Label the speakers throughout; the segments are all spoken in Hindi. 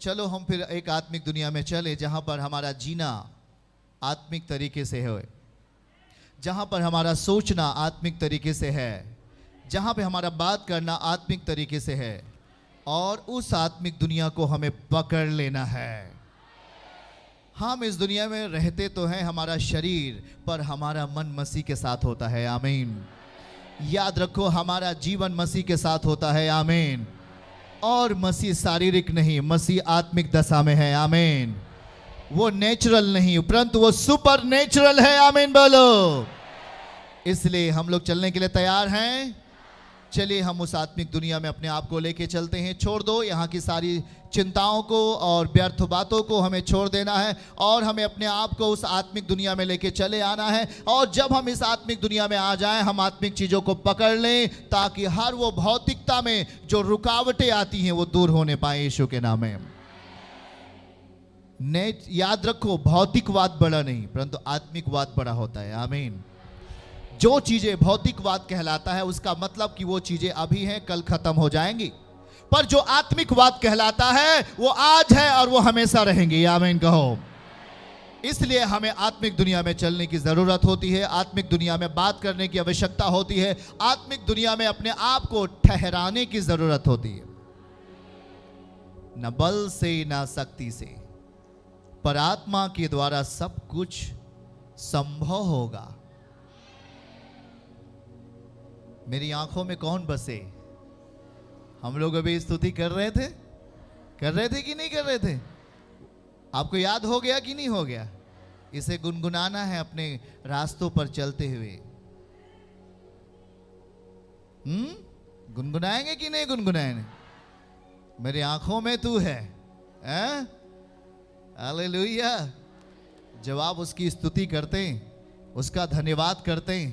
Speaker 1: चलो हम फिर एक आत्मिक दुनिया में चले जहां पर हमारा जीना आत्मिक तरीके से हो, जहां पर हमारा सोचना आत्मिक तरीके से है, जहां पे हमारा बात करना आत्मिक तरीके से है, और उस आत्मिक दुनिया को हमें पकड़ लेना है। हम इस दुनिया में रहते तो हैं हमारा शरीर, पर हमारा मन मसीह के साथ होता है। आमीन। याद रखो, हमारा जीवन मसीह के साथ होता है। आमीन। और मसीह शारीरिक नहीं, मसीह आत्मिक दशा में है। आमीन। वो नेचुरल नहीं परंतु वो सुपर नेचुरल है। आमीन बोलो। इसलिए हम लोग चलने के लिए तैयार हैं। चलिए हम उस आत्मिक दुनिया में अपने आप को लेके चलते हैं। छोड़ दो यहाँ की सारी चिंताओं को और व्यर्थ बातों को, हमें छोड़ देना है और हमें अपने आप को उस आत्मिक दुनिया में लेके चले आना है। और जब हम इस आत्मिक दुनिया में आ जाएं, हम आत्मिक चीजों को पकड़ लें ताकि हर वो भौतिकता में जो रुकावटें आती हैं वो दूर होने पाए यीशु के नाम में। याद रखो, भौतिकवाद बड़ा नहीं परंतु आत्मिकवाद बड़ा होता है। आमीन। जो चीजें भौतिकवाद कहलाता है उसका मतलब कि वो चीजें अभी हैं, कल खत्म हो जाएंगी, पर जो आत्मिकवाद कहलाता है वो आज है और वो हमेशा रहेंगी। आमीन कहो। इसलिए हमें आत्मिक दुनिया में चलने की जरूरत होती है, आत्मिक दुनिया में बात करने की आवश्यकता होती है, आत्मिक दुनिया में अपने आप को ठहराने की जरूरत होती है। न बल से न शक्ति से, पर आत्मा के द्वारा सब कुछ संभव होगा। मेरी आंखों में कौन बसे? हम लोग अभी स्तुति कर रहे थे कि नहीं कर रहे थे? आपको याद हो गया कि नहीं हो गया? इसे गुनगुनाना है अपने रास्तों पर चलते हुए। गुनगुनाएंगे कि नहीं गुनगुनाएंगे? मेरी आंखों में तू है। हालेलुया। जब आप उसकी स्तुति करते, उसका धन्यवाद करते,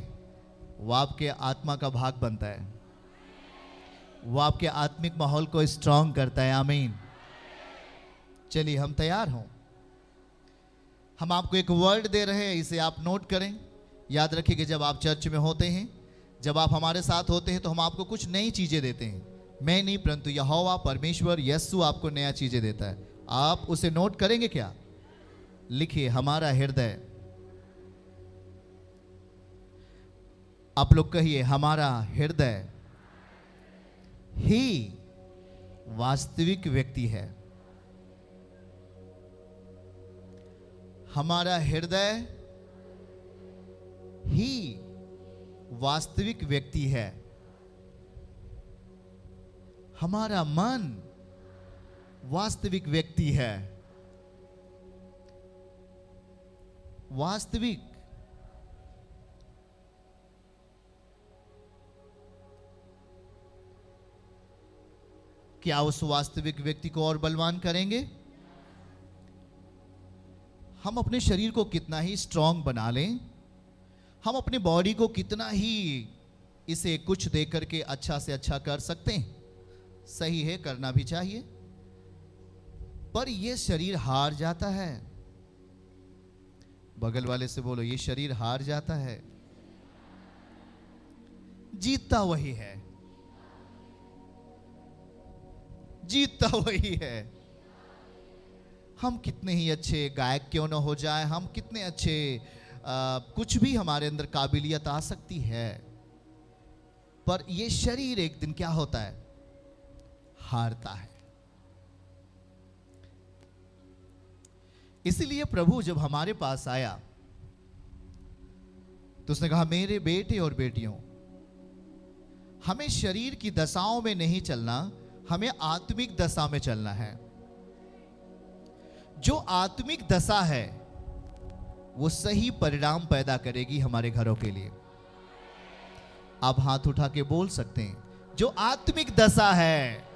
Speaker 1: वो आपके आत्मा का भाग बनता है, वो आपके आत्मिक माहौल को स्ट्रांग करता है। आमीन। चलिए हम तैयार हों। हम आपको एक वर्ड दे रहे हैं, इसे आप नोट करें। याद रखिए कि जब आप चर्च में होते हैं, जब आप हमारे साथ होते हैं, तो हम आपको कुछ नई चीजें देते हैं। मैं नहीं परंतु यहोवा परमेश्वर यीशु आपको नया चीजें देता है। आप उसे नोट करेंगे क्या? लिखिए, हमारा हृदय। आप लोग कहिए, हमारा हृदय ही वास्तविक व्यक्ति है। हमारा हृदय ही वास्तविक व्यक्ति है। हमारा मन वास्तविक व्यक्ति है। वास्तविक। क्या उस वास्तविक व्यक्ति को और बलवान करेंगे? हम अपने शरीर को कितना ही स्ट्रांग बना लें, हम अपने बॉडी को कितना ही इसे कुछ दे करके अच्छा से अच्छा कर सकते हैं, सही है, करना भी चाहिए, पर यह शरीर हार जाता है। बगल वाले से बोलो, ये शरीर हार जाता है, जीतता वही है, जीतता वही है। हम कितने ही अच्छे गायक क्यों न हो जाए, हम कितने अच्छे कुछ भी हमारे अंदर काबिलियत आ सकती है, पर यह शरीर एक दिन क्या होता है? हारता है। इसीलिए प्रभु जब हमारे पास आया तो उसने कहा, मेरे बेटे और बेटियों, हमें शरीर की दशाओं में नहीं चलना, हमें आत्मिक दशा में चलना है। जो आत्मिक दशा है वो सही परिणाम पैदा करेगी हमारे घरों के लिए। आप हाथ उठा के बोल सकते हैं, जो आत्मिक दशा है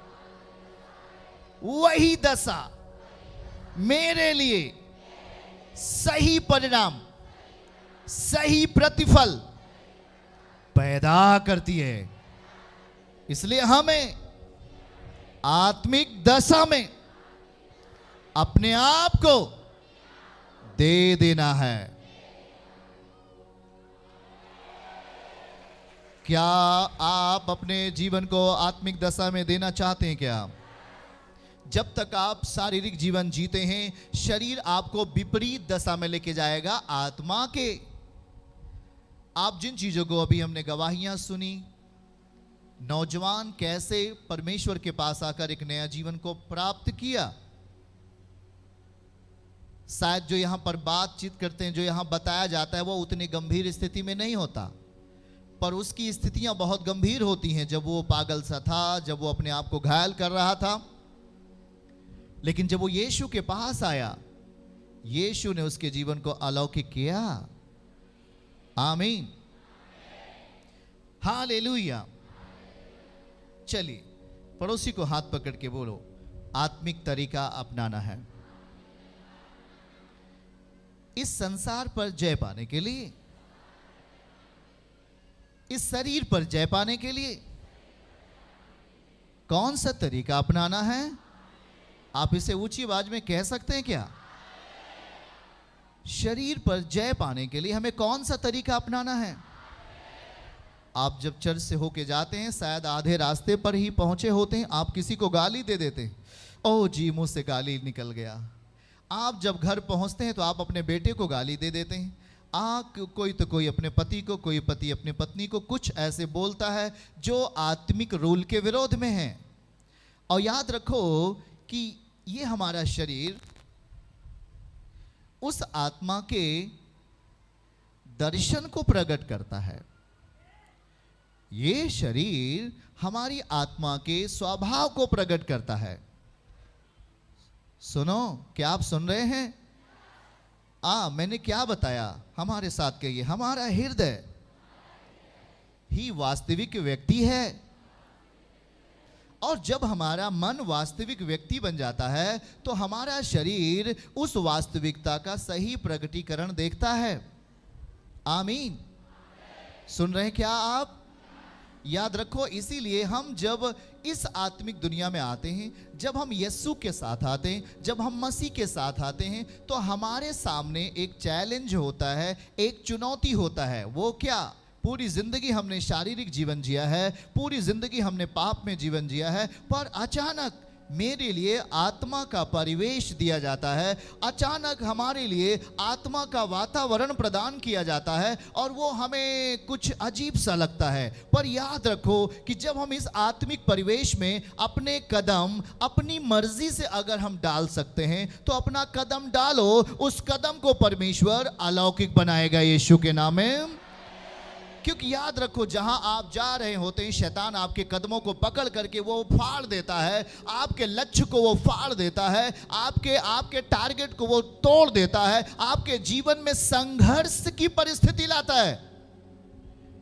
Speaker 1: वही दशा मेरे लिए सही परिणाम, सही प्रतिफल पैदा करती है। इसलिए हमें आत्मिक दशा में अपने आप को दे देना है। क्या आप अपने जीवन को आत्मिक दशा में देना चाहते हैं? क्या जब तक आप शारीरिक जीवन जीते हैं, शरीर आपको विपरीत दशा में लेके जाएगा आत्मा के। आप जिन चीजों को अभी हमने गवाहियां सुनी, नौजवान कैसे परमेश्वर के पास आकर एक नया जीवन को प्राप्त किया, शायद जो यहां पर बातचीत करते हैं, जो यहां बताया जाता है, वो उतनी गंभीर स्थिति में नहीं होता, पर उसकी स्थितियां बहुत गंभीर होती हैं। जब वो पागल सा था, जब वो अपने आप को घायल कर रहा था, लेकिन जब वो यीशु के पास आया, यीशु ने उसके जीवन को अलौकिक किया। आमीन, हालेलुया। चलिए पड़ोसी को हाथ पकड़ के बोलो, आत्मिक तरीका अपनाना है इस संसार पर जय पाने के लिए, इस शरीर पर जय पाने के लिए। कौन सा तरीका अपनाना है? आप इसे ऊंची आवाज में कह सकते हैं क्या? शरीर पर जय पाने के लिए हमें कौन सा तरीका अपनाना है? आप जब चर्च से होके जाते हैं, शायद आधे रास्ते पर ही पहुंचे होते हैं, आप किसी को गाली दे देते हैं, ओह जी मुंह से गाली निकल गया। आप जब घर पहुंचते हैं तो आप अपने बेटे को गाली दे देते हैं। कोई तो कोई अपने पति को, कोई पति अपनी पत्नी को कुछ ऐसे बोलता है जो आत्मिक रूल के विरोध में है। और याद रखो कि ये हमारा शरीर उस आत्मा के दर्शन को प्रकट करता है। ये शरीर हमारी आत्मा के स्वभाव को प्रकट करता है। सुनो, क्या आप सुन रहे हैं? मैंने क्या बताया? हमारे साथ कहिए, हमारा हृदय ही वास्तविक व्यक्ति है। और जब हमारा मन वास्तविक व्यक्ति बन जाता है तो हमारा शरीर उस वास्तविकता का सही प्रकटीकरण देखता है। आमीन, सुन रहे हैं क्या आप? याद रखो, इसीलिए हम जब इस आत्मिक दुनिया में आते हैं, जब हम यीशु के साथ आते हैं, जब हम मसीह के साथ आते हैं, तो हमारे सामने एक चैलेंज होता है, एक चुनौती होता है। वो क्या? पूरी जिंदगी हमने शारीरिक जीवन जिया है, पूरी जिंदगी हमने पाप में जीवन जिया है, पर अचानक मेरे लिए आत्मा का परिवेश दिया जाता है, अचानक हमारे लिए आत्मा का वातावरण प्रदान किया जाता है और वो हमें कुछ अजीब सा लगता है। पर याद रखो कि जब हम इस आत्मिक परिवेश में अपने कदम अपनी मर्जी से अगर हम डाल सकते हैं तो अपना कदम डालो, उस कदम को परमेश्वर अलौकिक बनाएगा यीशु के नाम में। क्योंकि याद रखो, जहां आप जा रहे होते हैं, शैतान आपके कदमों को पकड़ करके वो फाड़ देता है, आपके लक्ष्य को वो फाड़ देता है, आपके टारगेट को वो तोड़ देता है, आपके जीवन में संघर्ष की परिस्थिति लाता है।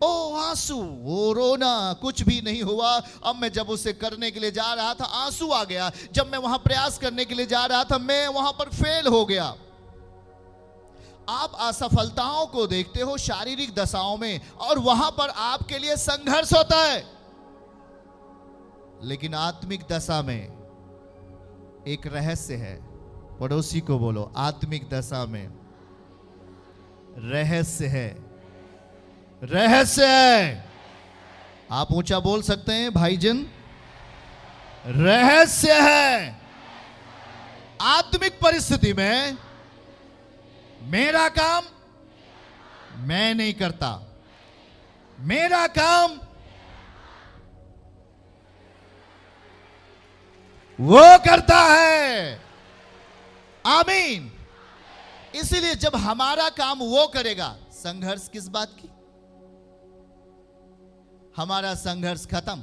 Speaker 1: ओ आंसू, वो रोना, कुछ भी नहीं हुआ। अब मैं जब उसे करने के लिए जा रहा था, आंसू आ गया। जब मैं वहां प्रयास करने के लिए जा रहा था, मैं वहां पर फेल हो गया। आप असफलताओं को देखते हो शारीरिक दशाओं में, और वहां पर आपके लिए संघर्ष होता है। लेकिन आत्मिक दशा में एक रहस्य है। पड़ोसी को बोलो, आत्मिक दशा में रहस्य है, रहस्य है। आप ऊंचा बोल सकते हैं भाईजन, रहस्य है। आत्मिक परिस्थिति में मेरा काम मैं नहीं करता, मेरा काम वो करता है। आमीन। इसीलिए जब हमारा काम वो करेगा, संघर्ष किस बात की? हमारा संघर्ष खत्म।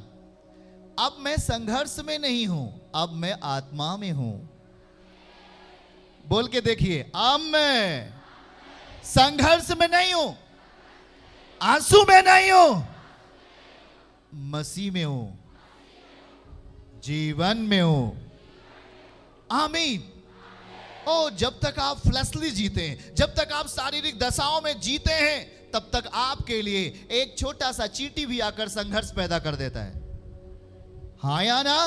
Speaker 1: अब मैं संघर्ष में नहीं हूं, अब मैं आत्मा में हूं। बोल के देखिए, अब मैं संघर्ष में नहीं हूं, आंसू में नहीं हूं, मसीह में हूं, जीवन में हूं। आमीन। ओ, जब तक आप फ्लैशली जीते हैं, जब तक आप शारीरिक दशाओं में जीते हैं, तब तक आपके लिए एक छोटा सा चींटी भी आकर संघर्ष पैदा कर देता है। हाँ या ना?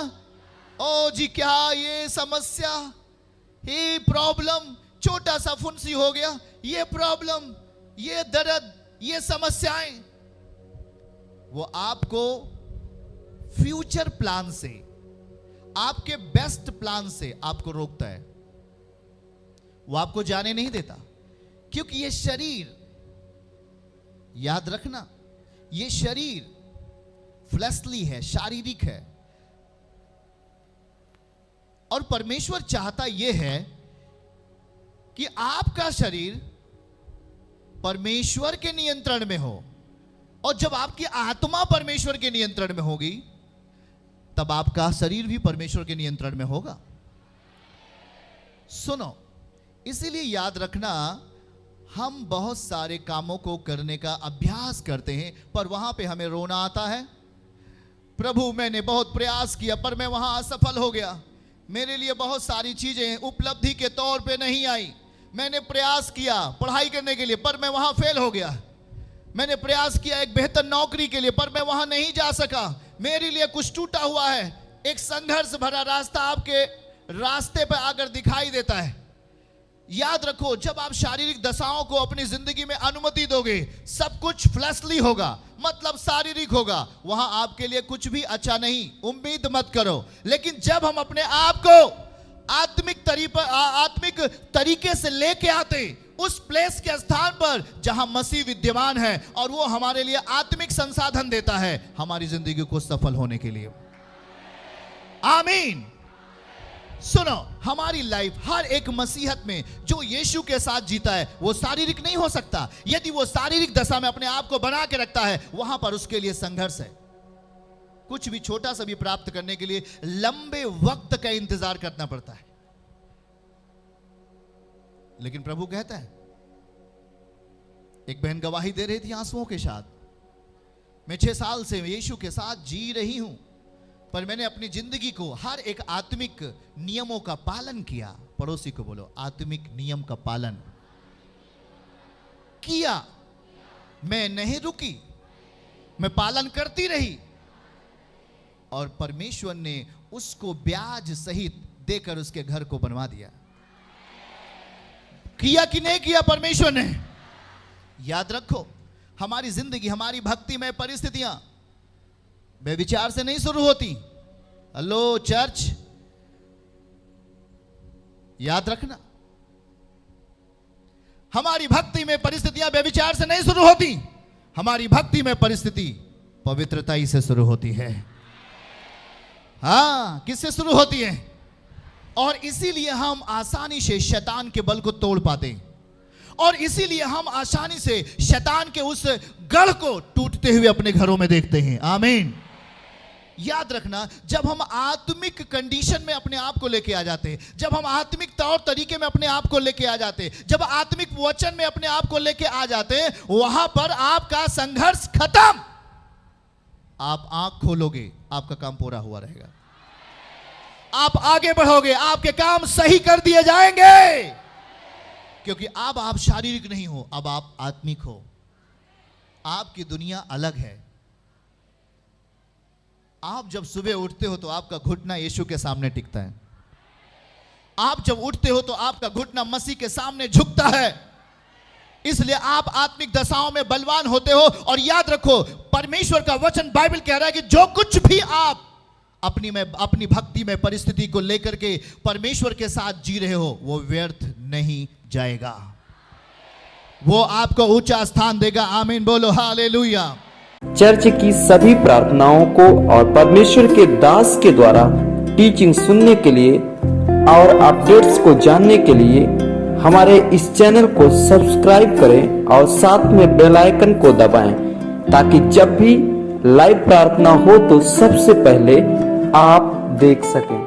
Speaker 1: ओ जी, क्या ये समस्या, ये प्रॉब्लम, छोटा सा फुंसी हो गया, ये प्रॉब्लम, ये दर्द, ये समस्याएं, वो आपको फ्यूचर प्लान से, आपके बेस्ट प्लान से आपको रोकता है, वो आपको जाने नहीं देता, क्योंकि ये शरीर, याद रखना, ये शरीर फ्लैशली है, शारीरिक है। और परमेश्वर चाहता यह है कि आपका शरीर परमेश्वर के नियंत्रण में हो, और जब आपकी आत्मा परमेश्वर के नियंत्रण में होगी तब आपका शरीर भी परमेश्वर के नियंत्रण में होगा। सुनो, इसीलिए याद रखना, हम बहुत सारे कामों को करने का अभ्यास करते हैं, पर वहां पे हमें रोना आता है, प्रभु मैंने बहुत प्रयास किया पर मैं वहां असफल हो गया, मेरे लिए बहुत सारी चीजें उपलब्धि के तौर पे नहीं आई, मैंने प्रयास किया पढ़ाई करने के लिए पर मैं वहां फेल हो गया, मैंने प्रयास किया एक बेहतर नौकरी के लिए पर मैं वहां नहीं जा सका, मेरे लिए कुछ टूटा हुआ है। एक संघर्ष भरा रास्ता आपके रास्ते पर आकर दिखाई देता है। याद रखो, जब आप शारीरिक दशाओं को अपनी जिंदगी में अनुमति दोगे, सब कुछ फ्लैशली होगा, मतलब शारीरिक होगा, वहां आपके लिए कुछ भी अच्छा नहीं, उम्मीद मत करो। लेकिन जब हम अपने आप को आत्मिक तरीके से लेके आते उस प्लेस के स्थान पर जहां मसीह विद्यमान है, और वो हमारे लिए आत्मिक संसाधन देता है हमारी जिंदगी को सफल होने के लिए। आमीन। सुनो, हमारी लाइफ हर एक मसीहत में जो यीशु के साथ जीता है वो शारीरिक नहीं हो सकता। यदि वो शारीरिक दशा में अपने आप को बना के रखता है, वहां पर उसके लिए संघर्ष है। कुछ भी छोटा सा भी प्राप्त करने के लिए लंबे वक्त का इंतजार करना पड़ता है। लेकिन प्रभु कहता है, एक बहन गवाही दे रही थी आंसुओं के साथ, मैं 6 साल से यीशु के साथ जी रही हूं, पर मैंने अपनी जिंदगी को हर एक आत्मिक नियमों का पालन किया। पड़ोसी को बोलो, आत्मिक नियम का पालन किया, मैं नहीं रुकी, मैं पालन करती रही, और परमेश्वर ने उसको ब्याज सहित देकर उसके घर को बनवा दिया। किया कि नहीं किया परमेश्वर ने? याद रखो, हमारी जिंदगी, हमारी भक्तिमय परिस्थितियां व्यभिचार से नहीं शुरू होती। हेलो चर्च, याद रखना, हमारी भक्ति में परिस्थितियां व्यभिचार से नहीं शुरू होती, हमारी भक्ति में परिस्थिति पवित्रता से शुरू होती है। हाँ, किससे शुरू होती है? और इसीलिए हम आसानी से शैतान के बल को तोड़ पाते हैं, और इसीलिए हम आसानी से शैतान के उस गढ़ को टूटते हुए अपने घरों में देखते हैं। आमीन। याद रखना, जब हम आत्मिक कंडीशन में अपने आप को लेके आ जाते हैं, जब हम आत्मिक तौर तरीके में अपने आप को लेके आ जाते हैं, जब आत्मिक वचन में अपने आप को लेके आ जाते हैं, वहां पर आपका संघर्ष खत्म। आप आंख खोलोगे, आपका काम पूरा हुआ रहेगा, आप आगे बढ़ोगे, आपके काम सही कर दिए जाएंगे, क्योंकि अब आप शारीरिक नहीं हो, अब आप आत्मिक हो। आपकी दुनिया अलग है। आप जब सुबह उठते हो तो आपका घुटना यीशु के सामने टिकता है। आप जब उठते हो तो आपका घुटना मसीह के सामने झुकता है। इसलिए आप आत्मिक दशाओं में बलवान होते हो। और याद रखो, परमेश्वर का वचन बाइबल कह रहा है कि जो कुछ भी आप अपनी भक्ति में परिस्थिति को लेकर के परमेश्वर के साथ जी रहे हो, वो व्यर्थ नहीं जाएगा, वो आपको ऊंचा स्थान देगा। आमीन बोलो, हालेलुया।
Speaker 2: चर्च की सभी प्रार्थनाओं को और परमेश्वर के दास के द्वारा टीचिंग सुनने के लिए और अपडेट्स को जानने के लिए हमारे इस चैनल को सब्सक्राइब करें और साथ में बेल आइकन को दबाएं, ताकि जब भी लाइव प्रार्थना हो तो सबसे पहले आप देख सकें।